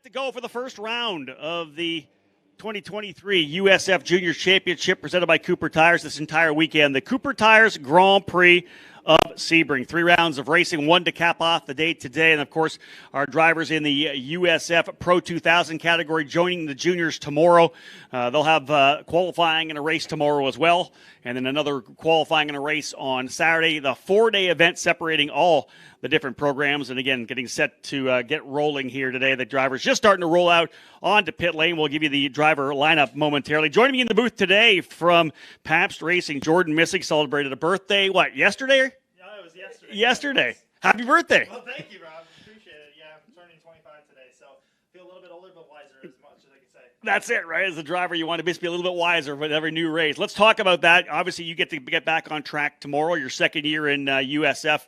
Set to go for the first round of the 2023 USF Juniors Championship presented by Cooper Tires this entire weekend. The Cooper Tires Grand Prix of Sebring. 3 rounds of racing, 1 to cap off the day today. And, of course, our drivers in the USF Pro 2000 category joining the juniors tomorrow. They'll have qualifying in a race tomorrow as well, and then another qualifying in a race on Saturday. The 4-day event separating all the different programs. And, again, getting set to get rolling here today. The drivers just starting to roll out onto pit lane. We'll give you the driver lineup momentarily. Joining me in the booth today from Pabst Racing, Jordan Missig celebrated a birthday, yesterday? Yeah, it was yesterday. Yesterday. Happy birthday. Well, thank you, Rob. Appreciate it. Yeah, I'm turning 25 today, so feel a little bit older but wiser as much as I can say. That's it, right? As a driver, you want to be a little bit wiser with every new race. Let's talk about that. Obviously, you get to get back on track tomorrow, your second year in USF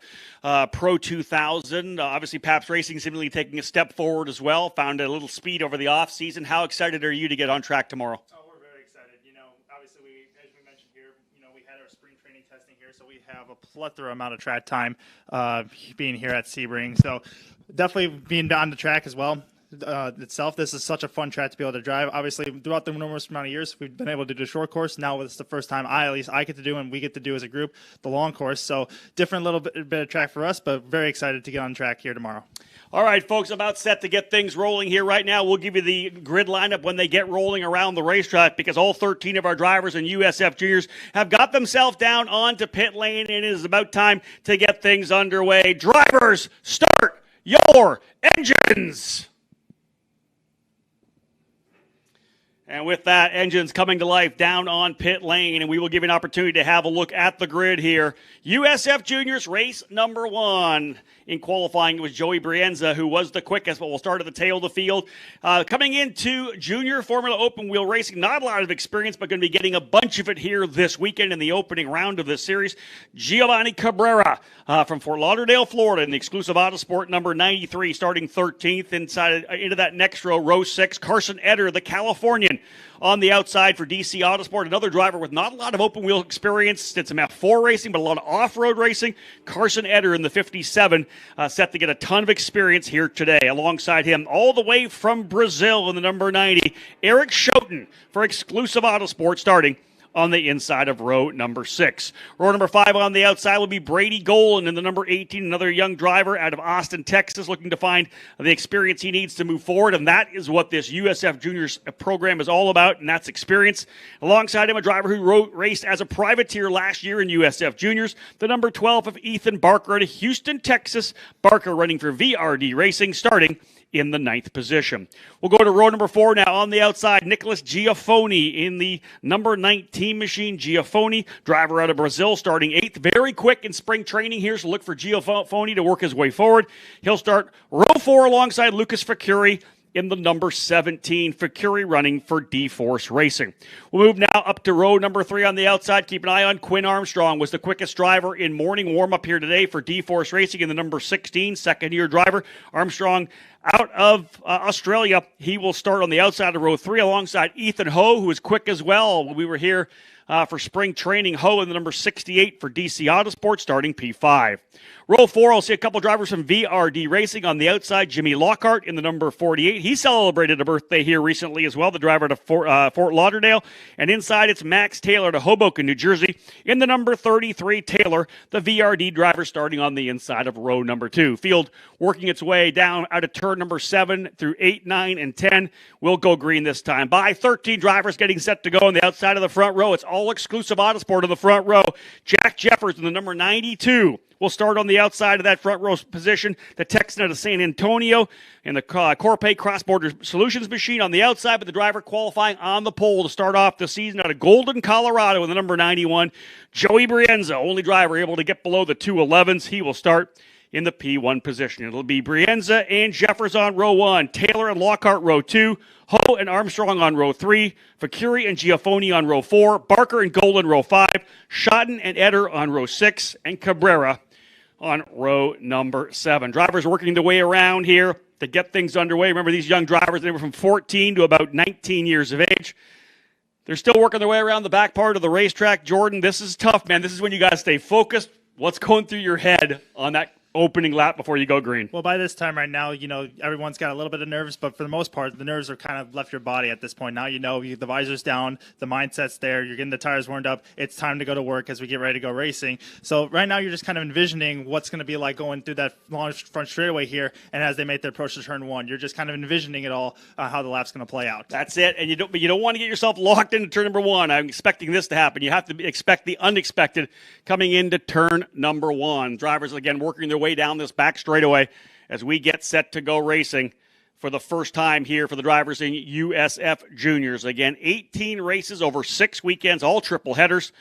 Pro 2000. Obviously, Pabst Racing seemingly taking a step forward as well. Found a little speed over the offseason. How excited are you to get on track tomorrow? Oh, we're very excited. Obviously, as we mentioned here, we had our spring training testing here, so we have a plethora amount of track time being here at Sebring. So definitely being on the track as well. Itself, this is such a fun track to be able to drive. Obviously, throughout the numerous amount of years, we've been able to do the short course. Now it's the first time I get to do, and we get to do as a group, the long course. So different little bit of track for us, but very excited to get on track here tomorrow. All right, folks, about set to get things rolling here right now. We'll give you the grid lineup when they get rolling around the racetrack because all 13 of our drivers and USF juniors have got themselves down onto pit lane, and it is about time to get things underway. Drivers, start your engines! And with that, engines coming to life down on pit lane, and we will give you an opportunity to have a look at the grid here. USF Juniors race number 1. In qualifying, it was Joey Brienza, who was the quickest, but we'll start at the tail of the field. Coming into Junior Formula Open Wheel Racing, not a lot of experience, but going to be getting a bunch of it here this weekend in the opening round of this series. Giovanni Cabrera from Fort Lauderdale, Florida, in the exclusive Autosport number 93, starting 13th into that next row 6. Carson Eder, the Californian, on the outside for DC Autosport, another driver with not a lot of open wheel experience. Did some F4 racing, but a lot of off-road racing. Carson Eder in the 57, set to get a ton of experience here today. Alongside him, all the way from Brazil in the number 90, Eric Schouten for exclusive Autosport, starting on the inside of row number 6. Row number 5 on the outside will be Brady Golan in the number 18, another young driver out of Austin, Texas, looking to find the experience he needs to move forward, and that is what this USF Juniors program is all about, and that's experience. Alongside him, a driver who raced as a privateer last year in USF Juniors, the number 12 of Ethan Barker out of Houston, Texas. Barker running for VRD Racing, starting in the 9th position. We'll go to row number 4 now. On the outside, Nicholas Giaffoni in the number 19 machine. Giaffoni, driver out of Brazil, starting 8th. Very quick in spring training here, so look for Giaffoni to work his way forward. He'll start row 4 alongside Lucas Facuri in the number 17. Facuri running for D-Force Racing. We'll move now up to row number 3 on the outside. Keep an eye on Quinn Armstrong, was the quickest driver in morning warm-up here today for D-Force Racing in the number 16, second-year driver. Armstrong out of Australia. He will start on the outside of row 3 alongside Ethan Ho, who is quick as well. We were here for spring training. Ho in the number 68 for DC Autosport, starting P5. Row 4, I'll see a couple drivers from VRD Racing. On the outside, Jimmy Lockhart in the number 48. He celebrated a birthday here recently as well, the driver to Fort Lauderdale. And inside, it's Max Taylor to Hoboken, New Jersey. In the number 33, Taylor, the VRD driver, starting on the inside of row number 2. Field working its way down out of turn number 7 through 8, 9, and 10. We'll go green this time. By 13 drivers getting set to go on the outside of the front row. It's all exclusive Autosport in the front row. Jack Jeffers in the number 92 will start on the outside of that front row position. The Texan out of San Antonio and the Corpay Cross-Border Solutions machine on the outside, but the driver qualifying on the pole to start off the season out of Golden, Colorado in the number 91. Joey Brienza, only driver able to get below the 211s. He will start in the P1 position. It'll be Brienza and Jeffers on row 1, Taylor and Lockhart row 2, Ho and Armstrong on row 3, Facuri and Giaffoni on row 4, Barker and Golan row 5, Schotten and Eder on row 6, and Cabrera on row number 7. Drivers working their way around here to get things underway. Remember, these young drivers, they were from 14 to about 19 years of age. They're still working their way around the back part of the racetrack. Jordan, this is tough, man. This is when you got to stay focused. What's going through your head on that opening lap before you go green? Well, by this time right now, everyone's got a little bit of nerves, but for the most part, the nerves are kind of left your body at this point. Now the visor's down, the mindset's there, you're getting the tires warmed up. It's time to go to work as we get ready to go racing. So right now, you're just kind of envisioning what's going to be like going through that long front straightaway here, and as they make their approach to turn one, you're just kind of envisioning it all, how the lap's going to play out. That's it, and you don't want to get yourself locked into turn number one. I'm expecting this to happen. You have to expect the unexpected coming into turn number one. Drivers, again, working their way down this back straightaway as we get set to go racing for the first time here for the drivers in USF Juniors. Again, 18 races over 6 weekends, all triple headers,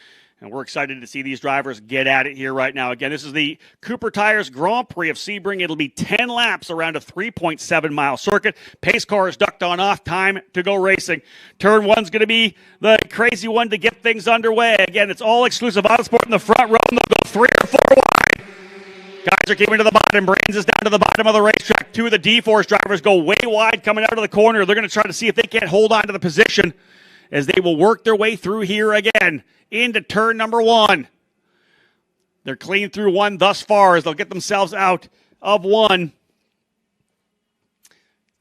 and we're excited to see these drivers get at it here right now. Again, this is the Cooper Tires Grand Prix of Sebring. It'll be 10 laps around a 3.7-mile circuit. Pace car is ducked on off. Time to go racing. Turn one's going to be the crazy one to get things underway. Again, it's all exclusive Autosport in the front row, and they'll go 3 or 4 wide. Guys are keeping to the bottom. Brains is down to the bottom of the racetrack. 2 of the D-Force drivers go way wide coming out of the corner. They're going to try to see if they can't hold on to the position as they will work their way through here again into turn number one. They're clean through one thus far as they'll get themselves out of one.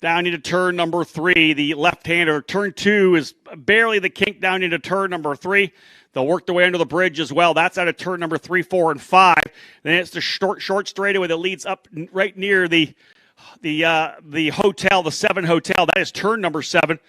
Down into turn number 3, the left-hander. Turn 2 is barely the kink down into turn number 3. They'll work their way under the bridge as well. That's out of turn number 3, 4, and 5. Then it's the short straightaway that leads up right near the hotel, the 7 Hotel. That is turn number 7.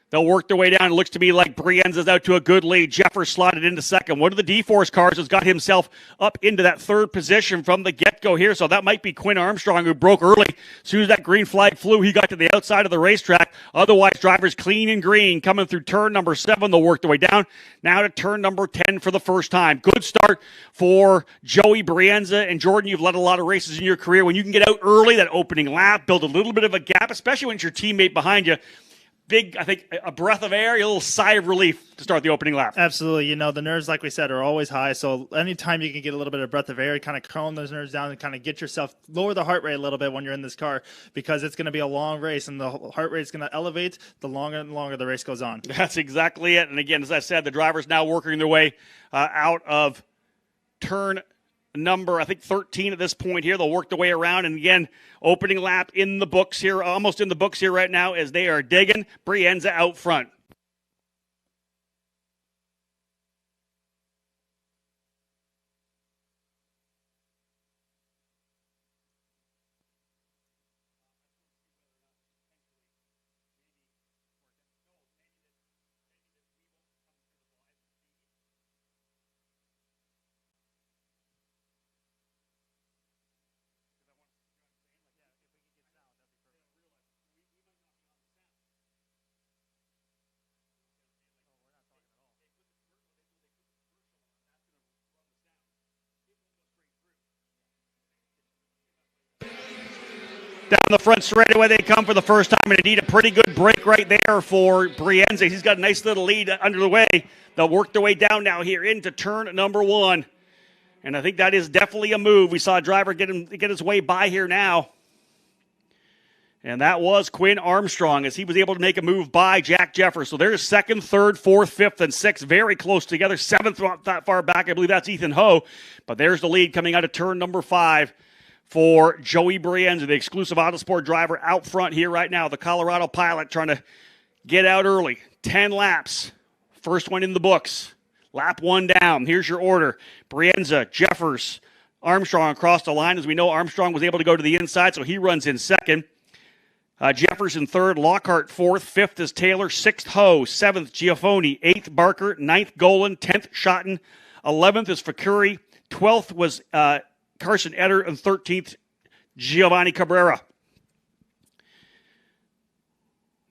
They'll work their way down. It looks to me like Brienza's out to a good lead. Jeffers slotted into second. One of the D-Force cars has got himself up into that third position from the get-go here, so that might be Quinn Armstrong, who broke early. As soon as that green flag flew, he got to the outside of the racetrack. Otherwise, drivers clean and green coming through turn number 7. They'll work their way down. Now to turn number 10 for the first time. Good start for Joey Brienza. And Jordan, you've led a lot of races in your career. When you can get out early, that opening lap, build a little bit of a gap, especially when it's your teammate behind you. Big, I think, a breath of air, a little sigh of relief to start the opening lap. Absolutely. The nerves, like we said, are always high. So anytime you can get a little bit of breath of air, kind of calm those nerves down and kind of get yourself, lower the heart rate a little bit when you're in this car, because it's going to be a long race and the heart rate is going to elevate the longer and longer the race goes on. That's exactly it. And again, as I said, the drivers now working their way out of turn number, I think, 13 at this point here. They'll work their way around, and again, opening lap in the books here, almost in the books here right now, as they are digging Brienza out front. Down the front straightaway they come for the first time, and indeed a pretty good break right there for Brienza. He's got a nice little lead under the way. They'll work their way down now here into turn number 1. And I think that is definitely a move. We saw a driver get his way by here now. And that was Quinn Armstrong, as he was able to make a move by Jack Jeffers. So there's 2nd, 3rd, 4th, 5th, and 6th very close together. 7th not that far back. I believe that's Ethan Ho. But there's the lead coming out of turn number 5. For Joey Brienza, the exclusive Autosport driver out front here right now. The Colorado pilot trying to get out early. 10 laps. First one in the books. Lap 1 down. Here's your order. Brienza, Jeffers, Armstrong across the line. As we know, Armstrong was able to go to the inside, so he runs in 2nd. Jeffers in 3rd. Lockhart 4th. 5th is Taylor. 6th, Ho. 7th, Giafoni. 8th, Barker. 9th, Golan. 10th, Schotten. 11th is Fakuri. 12th was Carson Eder, and 13th, Giovanni Cabrera.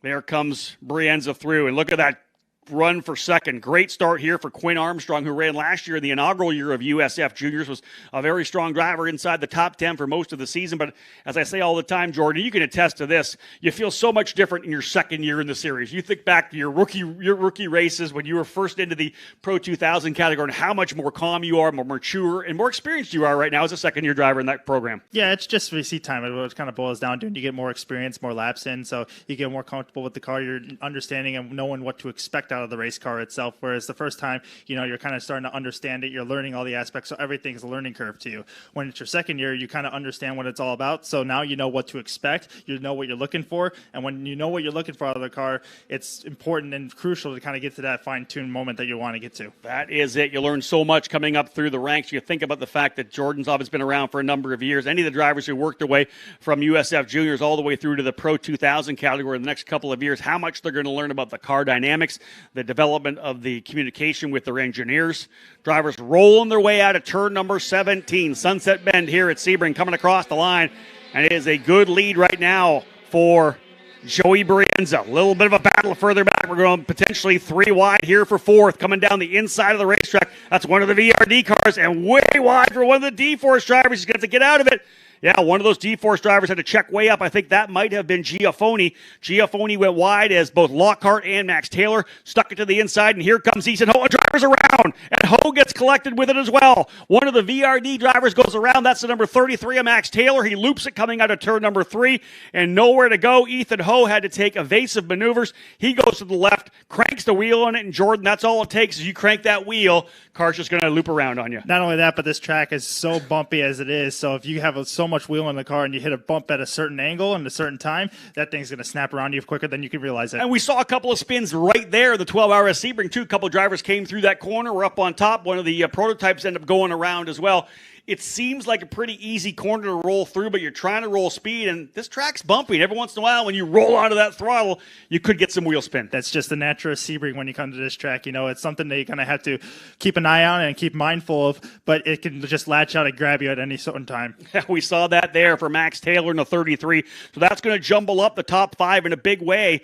There comes Brienza through, and look at that run for 2nd. Great start here for Quinn Armstrong, who ran last year in the inaugural year of USF Juniors, was a very strong driver inside the top 10 for most of the season. But as I say all the time, Jordan, you can attest to this. You feel so much different in your 2nd year in the series. You think back to your rookie races when you were first into the Pro 2000 category and how much more calm you are, more mature, and more experienced you are right now as a 2nd-year driver in that program. Yeah, it's just receipt time. It kind of boils down to, and you get more experience, more laps in, so you get more comfortable with the car. You're understanding and knowing what to expect out of the race car itself. Whereas the first time, you're kind of starting to understand it. You're learning all the aspects. So everything's a learning curve to you. When it's your second year, you kind of understand what it's all about. So now you know what to expect. You know what you're looking for. And when you know what you're looking for out of the car, it's important and crucial to kind of get to that fine-tuned moment that you want to get to. That is it. You learn so much coming up through the ranks. You think about the fact that Jordan's obviously been around for a number of years. Any of the drivers who worked their way from USF Juniors all the way through to the Pro 2000 category in the next couple of years, how much they're going to learn about the car dynamics, the development of the communication with their engineers. Drivers rolling their way out of turn number 17. Sunset Bend here at Sebring coming across the line. And it is a good lead right now for Joey Brienza. A little bit of a battle further back. We're going potentially 3 wide here for 4th. Coming down the inside of the racetrack. That's one of the VRD cars and way wide for one of the D-Force drivers. He's got to get out of it. Yeah, one of those D-Force drivers had to check way up. I think that might have been Giafoni. Giafoni went wide as both Lockhart and Max Taylor stuck it to the inside, and here comes Ethan Ho. Drivers around, and Ho gets collected with it as well. One of the VRD drivers goes around. That's the number 33 of Max Taylor. He loops it coming out of turn number 3, and nowhere to go. Ethan Ho had to take evasive maneuvers. He goes to the left, cranks the wheel on it, and Jordan, that's all it takes is you crank that wheel. Car's just going to loop around on you. Not only that, but this track is so bumpy as it is, so if you have so much wheel in the car and you hit a bump at a certain angle and a certain time, that thing's going to snap around you quicker than you can realize it. And we saw a couple of spins right there, the 12-hour Sebring, too. A couple of drivers came through that corner. We're up on top. One of the prototypes ended up going around as well. It seems like a pretty easy corner to roll through, but you're trying to roll speed, and this track's bumpy. And every once in a while, when you roll onto that throttle, you could get some wheel spin. That's just the nature of Sebring when you come to this track. It's something that you kind of have to keep an eye on and keep mindful of, but it can just latch out and grab you at any certain time. Yeah, we saw that there for Max Taylor in the 33. So that's going to jumble up the top 5 in a big way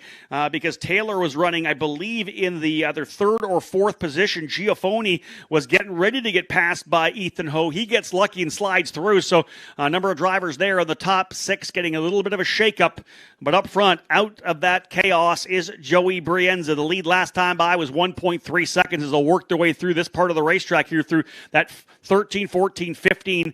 because Taylor was running, I believe, in the either 3rd or 4th position. Giafoni was getting ready to get passed by Ethan Ho. He gets lucky and slides through. So a number of drivers there in the top 6 getting a little bit of a shakeup. But up front, out of that chaos is Joey Brienza. The lead last time by was 1.3 seconds as they'll work their way through this part of the racetrack here through that 13, 14, 15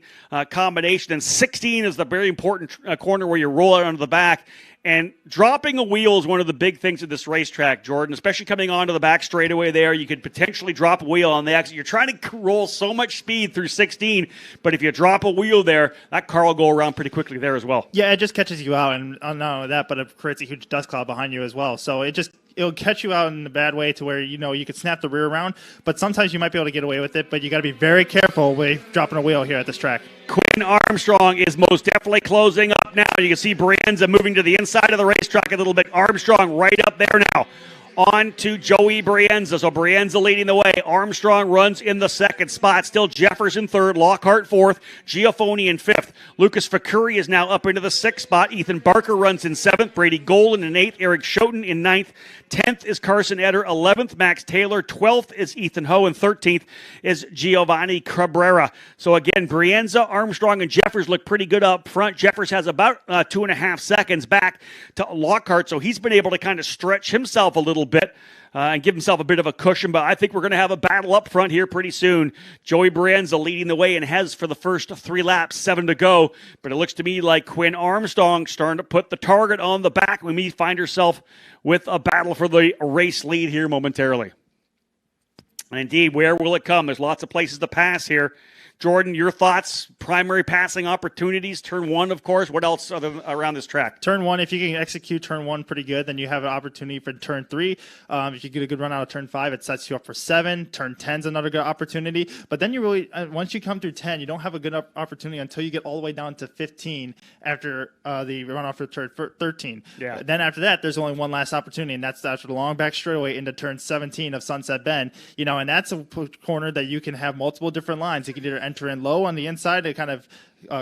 combination. And 16 is the very important corner where you roll it onto the back. And dropping a wheel is one of the big things at this racetrack, Jordan, especially coming onto the back straightaway there. You could potentially drop a wheel on the exit. You're trying to roll so much speed through 16, but if you drop a wheel there, that car will go around pretty quickly there as well. Yeah, it just catches you out, and not only that, but it creates a huge dust cloud behind you as well. So it'll catch you out in a bad way to where, you could snap the rear around, but sometimes you might be able to get away with it, but you got to be very careful with dropping a wheel here at this track. Quinn Armstrong is most definitely closing up now. You can see Brienza moving to the inside of the racetrack a little bit. Armstrong right up there now. On to Joey Brienza. So Brienza leading the way. Armstrong runs in the 2nd spot. Still Jefferson 3rd, Lockhart 4th, Giafoni in 5th. Lucas Fakuri is now up into the 6th spot. Ethan Barker runs in 7th. Brady Golden in 8th. Eric Schoten in 9th. 10th is Carson Eder. 11th, Max Taylor. 12th is Ethan Ho. And 13th is Giovanni Cabrera. So again, Brienza, Armstrong, and Jeffers look pretty good up front. Jeffers has about 2.5 seconds back to Lockhart. So he's been able to kind of stretch himself a little bit and give himself a bit of a cushion, but I think we're going to have a battle up front here pretty soon. Joey Brienza leading the way and has for the first 3 laps, 7 to go, but it looks to me like Quinn Armstrong starting to put the target on the back. We may find herself with a battle for the race lead here momentarily. And indeed, where will it come? There's lots of places to pass here. Jordan, your thoughts, primary passing opportunities, turn 1, of course. What else around this track? Turn 1, if you can execute turn 1 pretty good, then you have an opportunity for turn 3. If you get a good run out of turn 5, it sets you up for 7. Turn 10 is another good opportunity. But then you really, once you come through 10, you don't have a good opportunity until you get all the way down to 15 after the runoff for turn 13. Yeah. Then after that, there's only one last opportunity, and that's after the long back straightaway into turn 17 of Sunset Bend. And that's a corner that you can have multiple different lines. You can either enter in low on the inside to kind of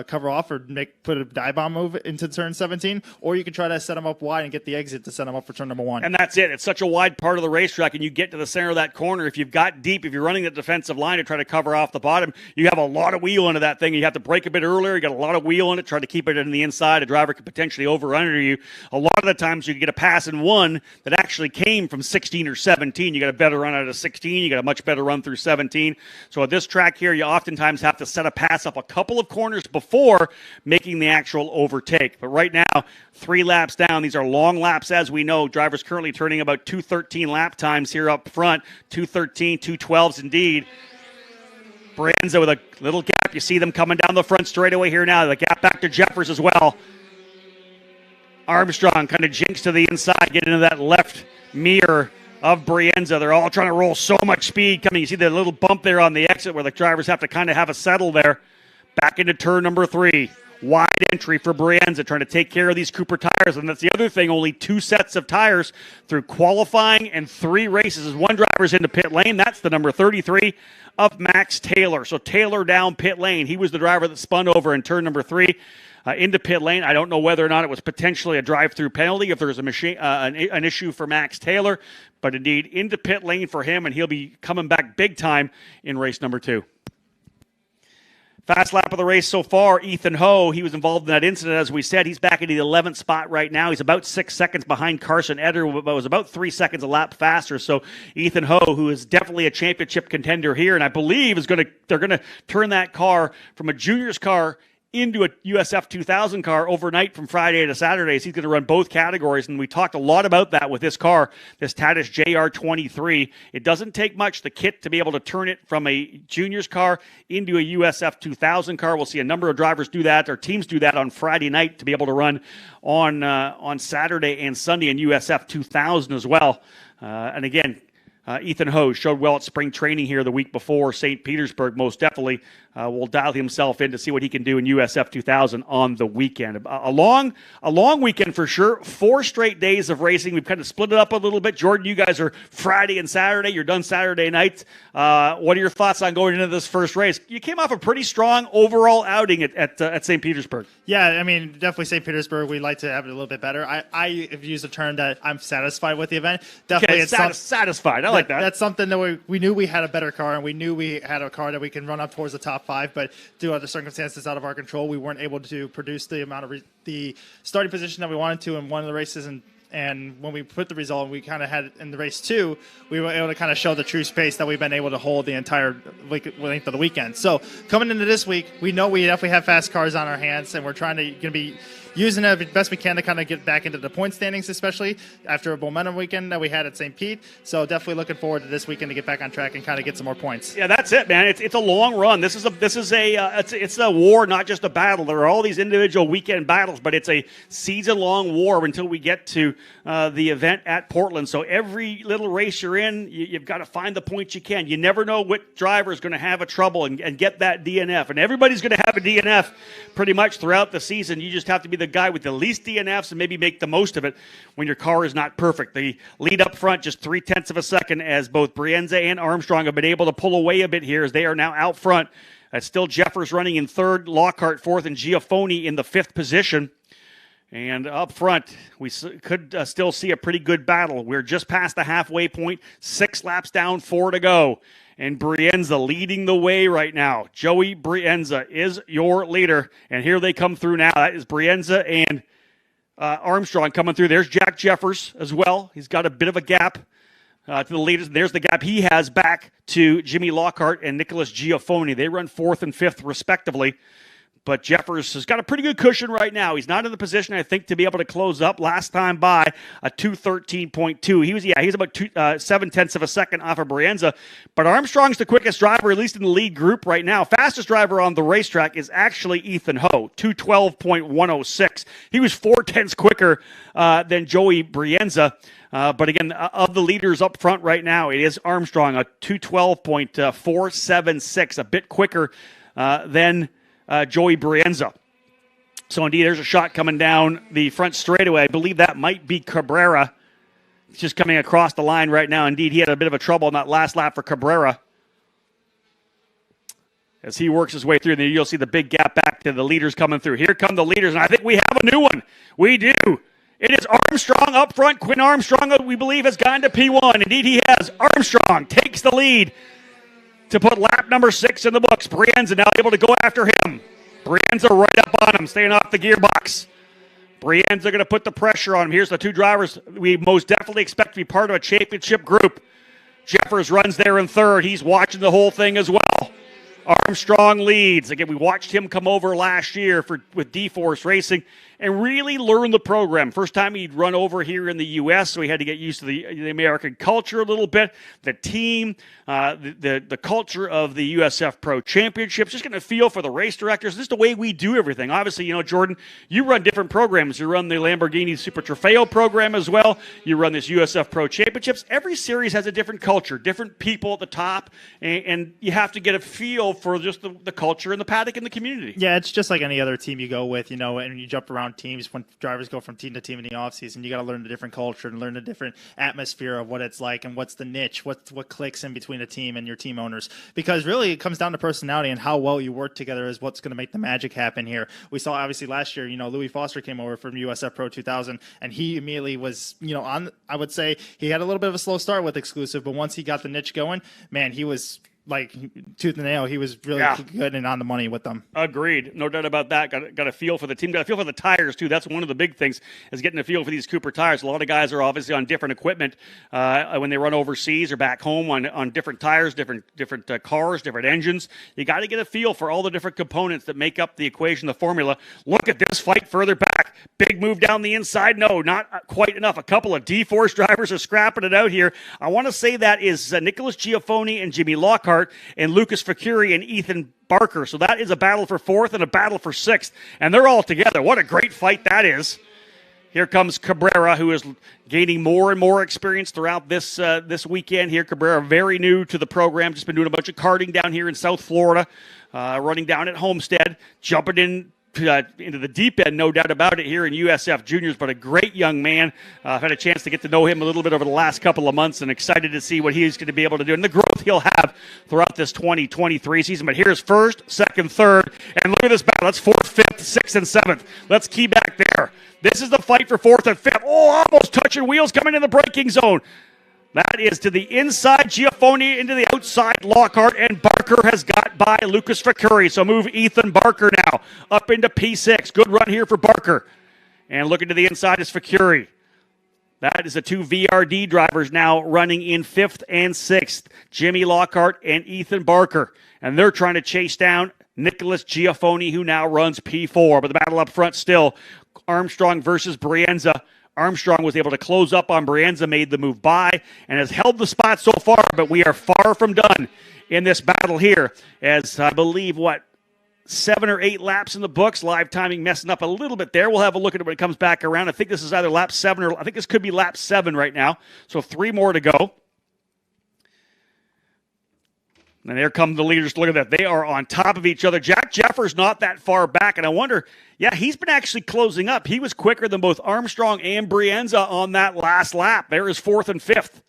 cover off or put a dive bomb move into turn 17, or you can try to set them up wide and get the exit to set them up for turn number 1. And that's it. It's such a wide part of the racetrack, and you get to the center of that corner. If you've got deep, if you're running the defensive line to try to cover off the bottom, you have a lot of wheel into that thing. You have to brake a bit earlier. You got a lot of wheel in it, try to keep it in the inside. A driver could potentially over under you. A lot of the times you get a pass in 1 that actually came from 16 or 17. You got a better run out of 16. You got a much better run through 17. So at this track here, you oftentimes have to set a pass up a couple of corners before making the actual overtake. But right now, 3 laps down. These are long laps, as we know. Drivers currently turning about 2:13 lap times here up front. 2:13, 2:12s indeed. Brienza with a little gap. You see them coming down the front straightaway here now. The gap back to Jeffers as well. Armstrong kind of jinks to the inside, get into that left mirror of Brienza. They're all trying to roll so much speed coming. You see the little bump there on the exit where the drivers have to kind of have a settle there. Back into turn number 3. Wide entry for Brienza, trying to take care of these Cooper tires. And that's the other thing, only 2 sets of tires through qualifying and 3 races. As one driver's into pit lane, that's the number 33 of Max Taylor. So Taylor down pit lane. He was the driver that spun over in turn number 3 into pit lane. I don't know whether or not it was potentially a drive-through penalty, if there was an issue for Max Taylor. But indeed, into pit lane for him, and he'll be coming back big time in race number 2. Fast lap of the race so far, Ethan Ho, he was involved in that incident, as we said. He's back in the 11th spot right now. He's about 6 seconds behind Carson Eder, but was about 3 seconds a lap faster. So Ethan Ho, who is definitely a championship contender here, and I believe they're going to turn that car from a juniors car into a USF 2000 car overnight from Friday to Saturday. So he's going to run both categories, and we talked a lot about that with this car, this Tadish JR23. It doesn't take much, the kit, to be able to turn it from a juniors car into a USF 2000 car. We'll see a number of drivers do that, or teams do that on Friday night to be able to run on Saturday and Sunday in USF 2000 as well. And again, Ethan Ho showed well at spring training here the week before St. Petersburg. Most definitely will dial himself in to see what he can do in USF 2000 on the weekend. A long weekend for sure. 4 straight days of racing. We've kind of split it up a little bit. Jordan, you guys are Friday and Saturday. You're done Saturday night. What are your thoughts on going into this first race? You came off a pretty strong overall outing at St. Petersburg. Yeah, I mean, definitely St. Petersburg. We'd like to have it a little bit better. I have used the term that I'm satisfied with the event. Definitely, okay, satisfied. I like that. That's something that we knew we had a better car, and we knew we had a car that we can run up towards the top 5. But due to other circumstances out of our control, we weren't able to produce the amount of the starting position that we wanted to in one of the races. And when we put the result, we kind of had in the race 2, we were able to kind of show the true pace that we've been able to hold the entire length of the weekend. So coming into this week, we know we definitely have fast cars on our hands, and we're going to be using it as best we can to kind of get back into the point standings, especially after a momentum weekend that we had at St. Pete. So definitely looking forward to this weekend to get back on track and kind of get some more points. Yeah, that's it, man. It's a long run. This is a war, not just a battle. There are all these individual weekend battles, but it's a season-long war until we get to the event at Portland. So every little race you're in, you've got to find the points you can. You never know what driver is going to have a trouble and get that DNF. And everybody's going to have a DNF pretty much throughout the season. You just have to be the guy with the least DNFs and maybe make the most of it when your car is not perfect. The lead up front, just 0.3 of a second, as both Brienza and Armstrong have been able to pull away a bit here, as they are now out front. It's still Jeffers running in 3rd, Lockhart 4th, and Giafoni in the 5th position. And up front, we could still see a pretty good battle. We're just past the halfway point, 6 laps down, 4 to go. And Brienza leading the way right now. Joey Brienza is your leader. And here they come through now. That is Brienza and Armstrong coming through. There's Jack Jeffers as well. He's got a bit of a gap to the leaders. There's the gap he has back to Jimmy Lockhart and Nicholas Giafoni. They run 4th and 5th respectively. But Jeffers has got a pretty good cushion right now. He's not in the position, I think, to be able to close up. Last time by a 2:13.2. He was about 0.7 of a second off of Brienza. But Armstrong's the quickest driver, at least in the lead group right now. Fastest driver on the racetrack is actually Ethan Ho, 2:12.106. He was 0.4 quicker than Joey Brienza. But again, of the leaders up front right now, it is Armstrong, a 2:12.476, a bit quicker than Joey Brienza. So indeed, there's a shot coming down the front straightaway. I believe that might be Cabrera. He's just coming across the line right now. Indeed, he had a bit of a trouble on that last lap for Cabrera. As he works his way through, you'll see the big gap back to the leaders coming through. Here come the leaders, and I think we have a new one. We do. It is Armstrong up front. Quinn Armstrong, we believe, has gone to P1. Indeed, he has. Armstrong takes the lead to put lap number 6 in the books. Brienza now able to go after him. Brienza right up on him, staying off the gearbox. Brienza going to put the pressure on him. Here's the 2 drivers we most definitely expect to be part of a championship group. Jeffers runs there in 3rd. He's watching the whole thing as well. Armstrong leads. Again, we watched him come over last year with D-Force Racing and really learn the program. First time he'd run over here in the U.S., so he had to get used to the American culture a little bit, the team, the culture of the USF Pro Championships, just getting a feel for the race directors. This is the way we do everything. Obviously, Jordan, you run different programs. You run the Lamborghini Super Trofeo program as well. You run this USF Pro Championships. Every series has a different culture, different people at the top, and you have to get a feel for just the culture and the paddock and the community. Yeah, it's just like any other team you go with, and you jump around teams when drivers go from team to team in the offseason. You got to learn the different culture and learn the different atmosphere of what it's like and what's the niche, what clicks in between a team and your team owners. Because really it comes down to personality and how well you work together is what's going to make the magic happen here. We saw obviously last year, Louis Foster came over from USF Pro 2000 and he immediately was, I would say he had a little bit of a slow start with exclusive, but once he got the niche going, man, he was like tooth and nail. He was really good and on the money with them. Agreed. No doubt about that. Got a feel for the team. Got a feel for the tires, too. That's one of the big things is getting a feel for these Cooper tires. A lot of guys are obviously on different equipment when they run overseas or back home on different tires, different cars, different engines. You got to get a feel for all the different components that make up the equation, the formula. Look at this fight further back. Big move down the inside. No, not quite enough. A couple of D-Force drivers are scrapping it out here. I want to say that is Nicholas Giafoni and Jimmy Lockhart and Lucas Facuri and Ethan Barker. So that is a battle for fourth and a battle for sixth. And they're all together. What a great fight that is. Here comes Cabrera, who is gaining more and more experience throughout this weekend here. Cabrera, very new to the program, just been doing a bunch of karting down here in South Florida, running down at Homestead, jumping into the deep end, no doubt about it, here in USF Juniors, but a great young man. I've had a chance to get to know him a little bit over the last couple of months and excited to see what he's going to be able to do and the growth he'll have throughout this 2023 season. But here's first, second, third, and look at this battle. That's fourth, fifth, sixth, and seventh. Let's key back there. This is the fight for fourth and fifth. Oh, almost touching wheels coming in the braking zone. That is to the inside, Giafoni into the outside, Lockhart, and Barker has got by Lucas Facuri. So move Ethan Barker now up into P6. Good run here for Barker. And looking to the inside is Facuri. That is the two VRD drivers now running in fifth and sixth, Jimmy Lockhart and Ethan Barker. And they're trying to chase down Nicholas Giafoni, who now runs P4. But the battle up front still, Armstrong versus Brienza. Armstrong was able to close up on Brienza, made the move by, and has held the spot so far, but we are far from done in this battle here, as I believe, 7 or 8 laps in the books. Live timing messing up a little bit there. We'll have a look at it when it comes back around. I think this is either lap 7 or I think this could be lap 7 right now, so 3 more to go. And there come the leaders. Look at that. They are on top of each other. Jack Jeffers not that far back, and I wonder, he's been actually closing up. He was quicker than both Armstrong and Brienza on that last lap. There is fourth and fifth.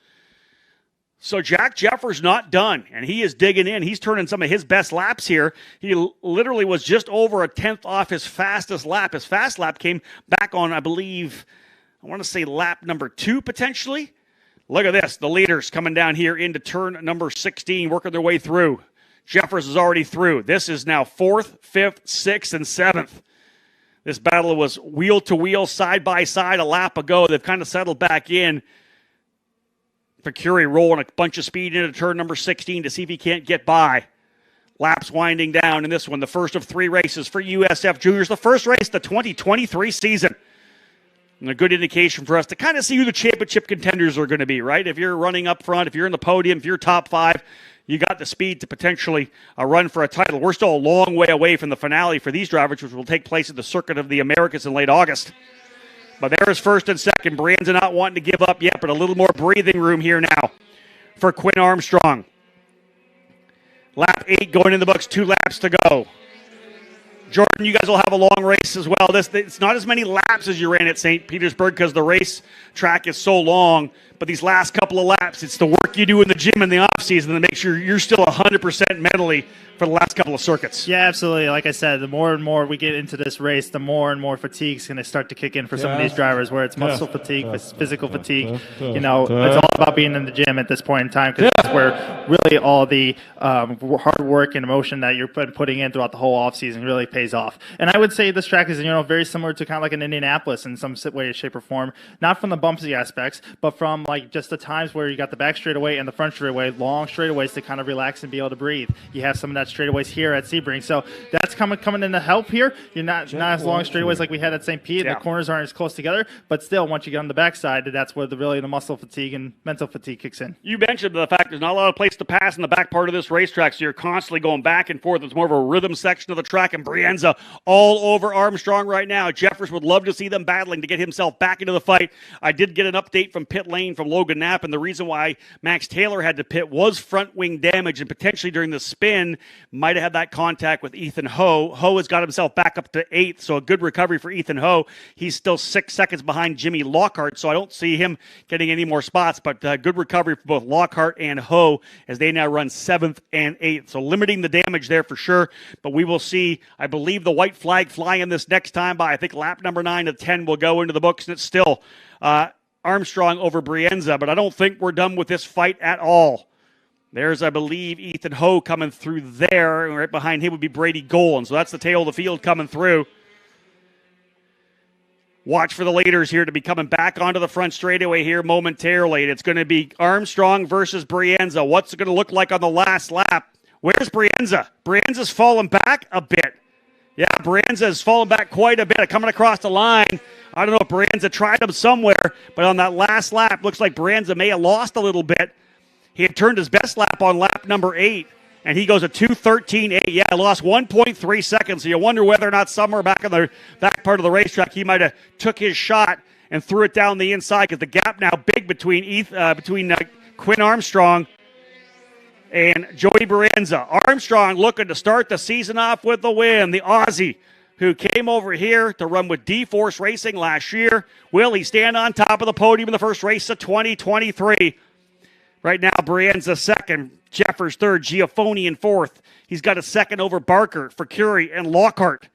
So Jack Jeffers not done, and he is digging in. He's turning some of his best laps here. He literally was just over a tenth off his fastest lap. His fast lap came back on, I believe, I want to say lap number 2 potentially. Look at this. The leaders coming down here into turn number 16, working their way through. Jeffers is already through. This is now 4th, 5th, 6th, and 7th. This battle was wheel to wheel, side by side a lap ago. They've kind of settled back in. Facuri rolling a bunch of speed into turn number 16 to see if he can't get by. Laps winding down in this one. The first of 3 races for USF Juniors. The first race of the 2023 season. And a good indication for us to kind of see who the championship contenders are going to be, right? If you're running up front, if you're in the podium, if you're top 5, you got the speed to potentially run for a title. We're still a long way away from the finale for these drivers, which will take place at the Circuit of the Americas in late August. But there is first and second. Brienza not wanting to give up yet, but a little more breathing room here now for Quinn Armstrong. Lap 8 going in the books, 2 laps to go. Jordan, you guys will have a long race as well. It's not as many laps as you ran at St. Petersburg because the race track is so long. But these last couple of laps, it's the work you do in the gym in the offseason to make sure you're still 100% mentally for the last couple of circuits. Yeah, absolutely. Like I said, the more and more we get into this race, the more and more fatigue is going to start to kick in for some of these drivers, where it's muscle fatigue, physical fatigue. It's all about being in the gym at this point in time, because that's where really all the hard work and emotion that you're putting in throughout the whole offseason really pays off. And I would say this track is very similar to kind of like an Indianapolis in some way, shape, or form. Not from the bumpy aspects, but from like just the times where you got the back straightaway and the front straightaway, long straightaways to kind of relax and be able to breathe. You have some of that that straightaways here at Sebring. So that's coming in to help here. You're not as long straightaways like we had at St. Pete. Yeah. The corners aren't as close together, but still, once you get on the backside, that's where the muscle fatigue and mental fatigue kicks in. You mentioned the fact there's not a lot of place to pass in the back part of this racetrack, so you're constantly going back and forth. It's more of a rhythm section of the track, and Brienza all over Armstrong right now. Jeffers would love to see them battling to get himself back into the fight. I did get an update from pit lane from Logan Knapp, and the reason why Max Taylor had to pit was front wing damage, and potentially during the spin might have had that contact with Ethan Ho. Ho has got himself back up to 8th, so a good recovery for Ethan Ho. He's still 6 seconds behind Jimmy Lockhart, so I don't see him getting any more spots, but good recovery for both Lockhart and Ho as they now run 7th and 8th. So limiting the damage there for sure, but we will see, I believe, the white flag flying this next time by. I think lap number 9 of 10 will go into the books, and it's still Armstrong over Brienza, but I don't think we're done with this fight at all. There's, I believe, Ethan Ho coming through there, and right behind him would be Brady Golan. So that's the tail of the field coming through. Watch for the leaders here to be coming back onto the front straightaway here momentarily. And it's going to be Armstrong versus Brienza. What's it going to look like on the last lap? Where's Brienza? Brienza's fallen back a bit. Yeah, Brienza's fallen back quite a bit. Coming across the line. I don't know if Brienza tried him somewhere, but on that last lap, looks like Brienza may have lost a little bit. He had turned his best lap on lap number 8, and he goes a 2:13.8. Yeah, lost 1.3 seconds. So you wonder whether or not somewhere back in the back part of the racetrack he might have took his shot and threw it down the inside, because the gap now big between Quinn Armstrong and Joey Brienza. Armstrong looking to start the season off with the win. The Aussie who came over here to run with D-Force Racing last year. Will he stand on top of the podium in the first race of 2023? Right now, Brienza second, Jeffers third, Giafoni in fourth. He's got a second over Barker, Facuri, and Lockhart.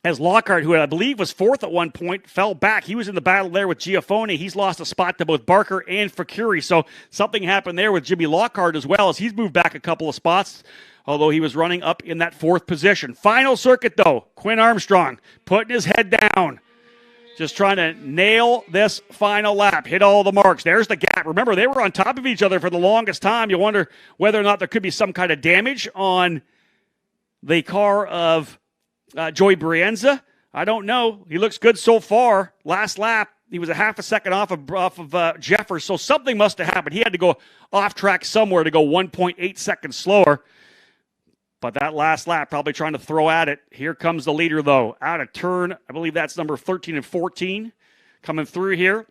As Lockhart, who I believe was fourth at one point, fell back. He was in the battle there with Giafoni. He's lost a spot to both Barker and Facuri. So something happened there with Jimmy Lockhart as well, as he's moved back a couple of spots, although he was running up in that 4th position. Final circuit, though. Quinn Armstrong putting his head down. Just trying to nail this final lap, hit all the marks. There's the gap. Remember, they were on top of each other for the longest time. You wonder whether or not there could be some kind of damage on the car of Joey Brienza. I don't know. He looks good so far. Last lap, he was a half a second off of Jeffers, so something must have happened. He had to go off track somewhere to go 1.8 seconds slower. But that last lap, probably trying to throw at it. Here comes the leader, though. Out of turn, I believe that's number 13 and 14. Coming through here.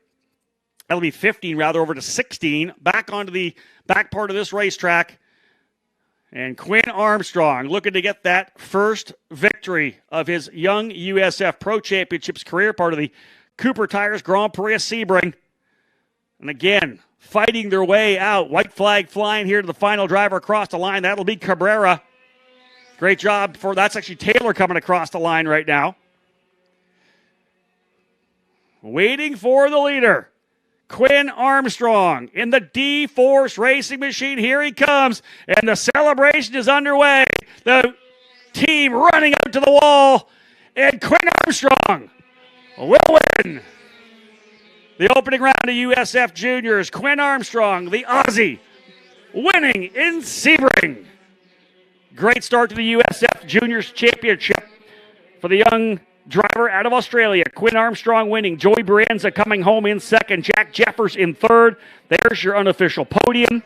That'll be 15, rather, over to 16. Back onto the back part of this racetrack. And Quinn Armstrong looking to get that first victory of his young USF Pro Championships career, part of the Cooper Tires Grand Prix of Sebring. And again, fighting their way out. White flag flying here to the final driver across the line. That'll be Cabrera. Great job for, that's actually Taylor coming across the line right now. Waiting for the leader, Quinn Armstrong in the D-Force Racing Machine. Here he comes, and the celebration is underway. The team running out to the wall, and Quinn Armstrong will win the opening round of USF Juniors. Quinn Armstrong, the Aussie, winning in Sebring. Great start to the USF Juniors Championship for the young driver out of Australia. Quinn Armstrong winning. Joey Brienza coming home in second. Jack Jeffers in third. There's your unofficial podium.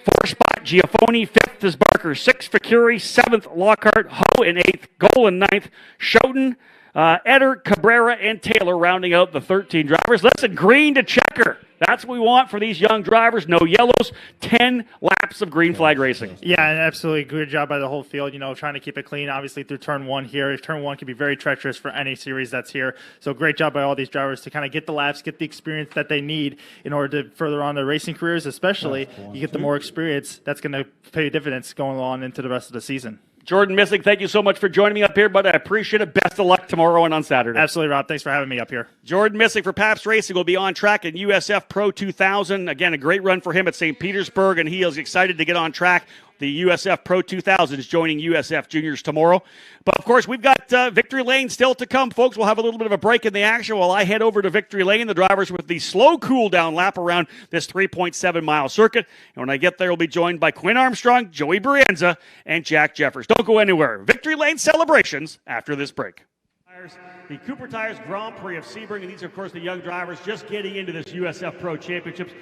4th spot, Giafoni. 5th is Barker. 6th, Facuri. 7th, Lockhart. Ho in 8th. Golan 9th. Schoten, Eder, Cabrera, and Taylor rounding out the 13 drivers. Listen, green to checker. That's what we want for these young drivers. No yellows. 10 laps of green flag racing. Yeah, and absolutely good job by the whole field, trying to keep it clean, obviously, through turn 1 here. Turn 1 can be very treacherous for any series that's here. So great job by all these drivers to kind of get the laps, get the experience that they need in order to further on their racing careers, especially you get the more experience. That's going to pay dividends going on into the rest of the season. Jordan Missing, thank you so much for joining me up here, but I appreciate it. Best of luck tomorrow and on Saturday. Absolutely, Rob. Thanks for having me up here. Jordan Missick for Pabst Racing will be on track in USF Pro 2000. Again, a great run for him at St. Petersburg, and he is excited to get on track. The USF Pro 2000 is joining USF Juniors tomorrow. But, of course, we've got Victory Lane still to come, folks. We'll have a little bit of a break in the action while I head over to Victory Lane. The drivers with the slow cool-down lap around this 3.7-mile circuit. And when I get there, we'll be joined by Quinn Armstrong, Joey Brienza, and Jack Jeffers. Don't go anywhere. Victory Lane celebrations after this break. The Cooper Tires Grand Prix of Sebring, and these are, of course, the young drivers just getting into this USF Pro Championships.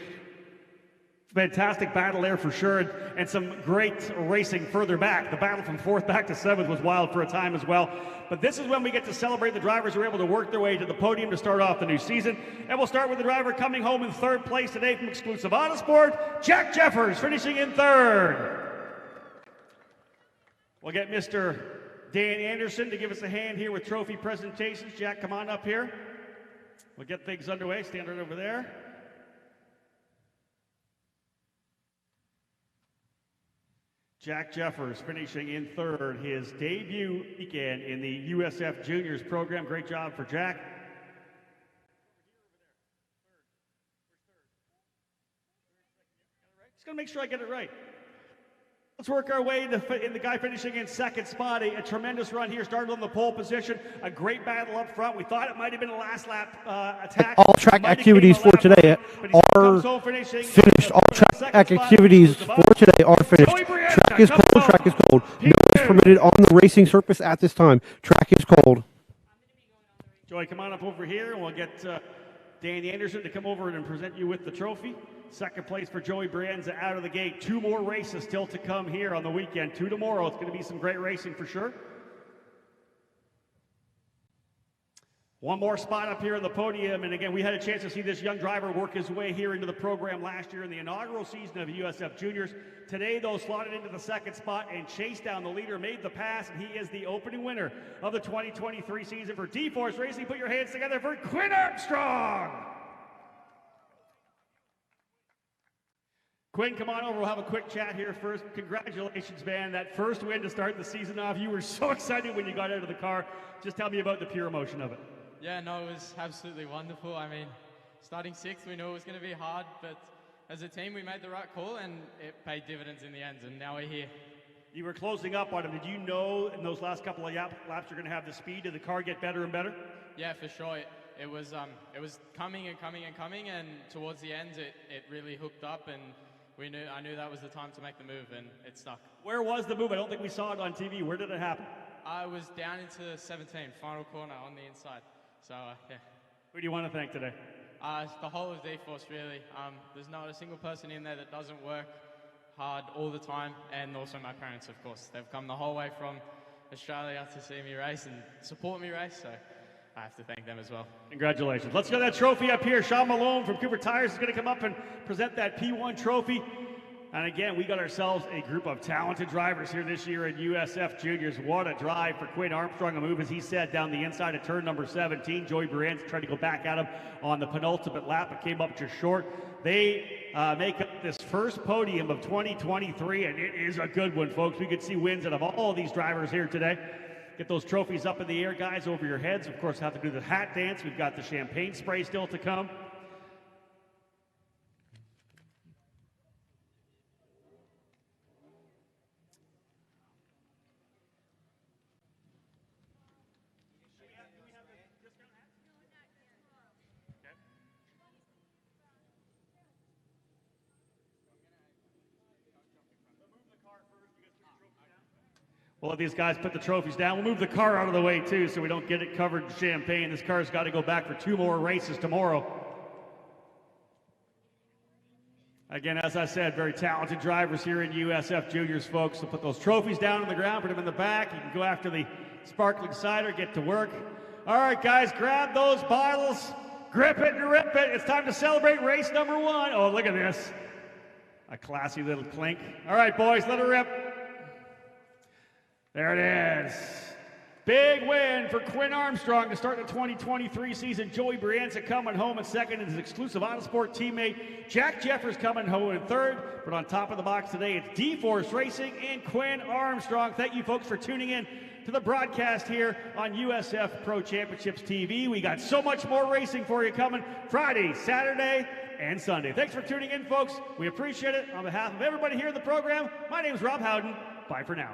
Fantastic battle there for sure, and some great racing further back. The battle from 4th back to 7th was wild for a time as well. But this is when we get to celebrate the drivers who are able to work their way to the podium to start off the new season. And we'll start with the driver coming home in 3rd place today from Exclusive Autosport, Jack Jeffers, finishing in 3rd. We'll get Mr. Dan Anderson to give us a hand here with trophy presentations. Jack, come on up here. We'll get things underway. Stand right over there. Jack Jeffers finishing in 3rd, his debut weekend in the USF Juniors program. Great job for Jack. Just going to make sure I get it right. Let's work our way in the guy finishing in 2nd spot. A tremendous run here. Started on the pole position. A great battle up front. We thought it might have been a last lap attack. All track activities for today are finished. All track activities for today are finished. Track is cold. Track is cold. No is permitted on the racing surface at this time. Track is cold. Joey, come on up over here, and we'll get Dan Anderson to come over and present you with the trophy. 2nd place for Joey Brienza out of the gate. 2 more races still to come here on the weekend. 2 tomorrow. It's going to be some great racing for sure. 1 more spot up here on the podium. And again, we had a chance to see this young driver work his way here into the program last year in the inaugural season of USF Juniors. Today, though, slotted into the 2nd spot and chased down the leader, made the pass, and he is the opening winner of the 2023 season for D-Force Racing. Put your hands together for Quinn Armstrong. Quinn, come on over. We'll have a quick chat here first. Congratulations, man. That first win to start the season off. You were so excited when you got out of the car. Just tell me about the pure emotion of it. Yeah, no, it was absolutely wonderful. I mean, starting 6th, we knew it was going to be hard, but as a team, we made the right call, and it paid dividends in the end, and now we're here. You were closing up on him. Did you know in those last couple of laps you're going to have the speed? Did the car get better and better? Yeah, for sure. It was coming and coming and coming, and towards the end, it really hooked up, and I knew that was the time to make the move, and it stuck. Where was the move? I don't think we saw it on TV. Where did it happen? I was down into 17, final corner on the inside. So, yeah. Who do you want to thank today? The whole of D-Force, really. There's not a single person in there that doesn't work hard all the time, and also my parents, of course. They've come the whole way from Australia to see me race and support me race, so I have to thank them as well. Congratulations. Let's get that trophy up here. Sean Malone from Cooper Tires is going to come up and present that P1 trophy. And again, we got ourselves a group of talented drivers here this year at USF Juniors. What a drive for Quinn Armstrong. A move, as he said, down the inside of turn number 17. Joey Brienza tried to go back at him on the penultimate lap, but came up just short. They make up this first podium of 2023, and it is a good one, folks. We could see wins out of all of these drivers here today. Get those trophies up in the air, guys, over your heads. Of course, have to do the hat dance. We've got the champagne spray still to come. We'll let these guys put the trophies down. We'll move the car out of the way, too, so we don't get it covered in champagne. This car's got to go back for 2 more races tomorrow. Again, as I said, very talented drivers here in USF Juniors, folks. So put those trophies down on the ground, put them in the back. You can go after the sparkling cider, get to work. All right, guys, grab those bottles, grip it and rip it. It's time to celebrate race number 1. Oh, look at this. A classy little clink. All right, boys, let it rip. There it is. Big win for Quinn Armstrong to start the 2023 season. Joey Brienza coming home in 2nd, and his exclusive Autosport teammate Jack Jeffers coming home in 3rd. But on top of the box today, it's D-Force Racing and Quinn Armstrong. Thank you, folks, for tuning in to the broadcast here on USF Pro Championships TV. We got so much more racing for you coming Friday, Saturday, and Sunday. Thanks for tuning in, folks. We appreciate it. On behalf of everybody here in the program, my name is Rob Howden. Bye for now.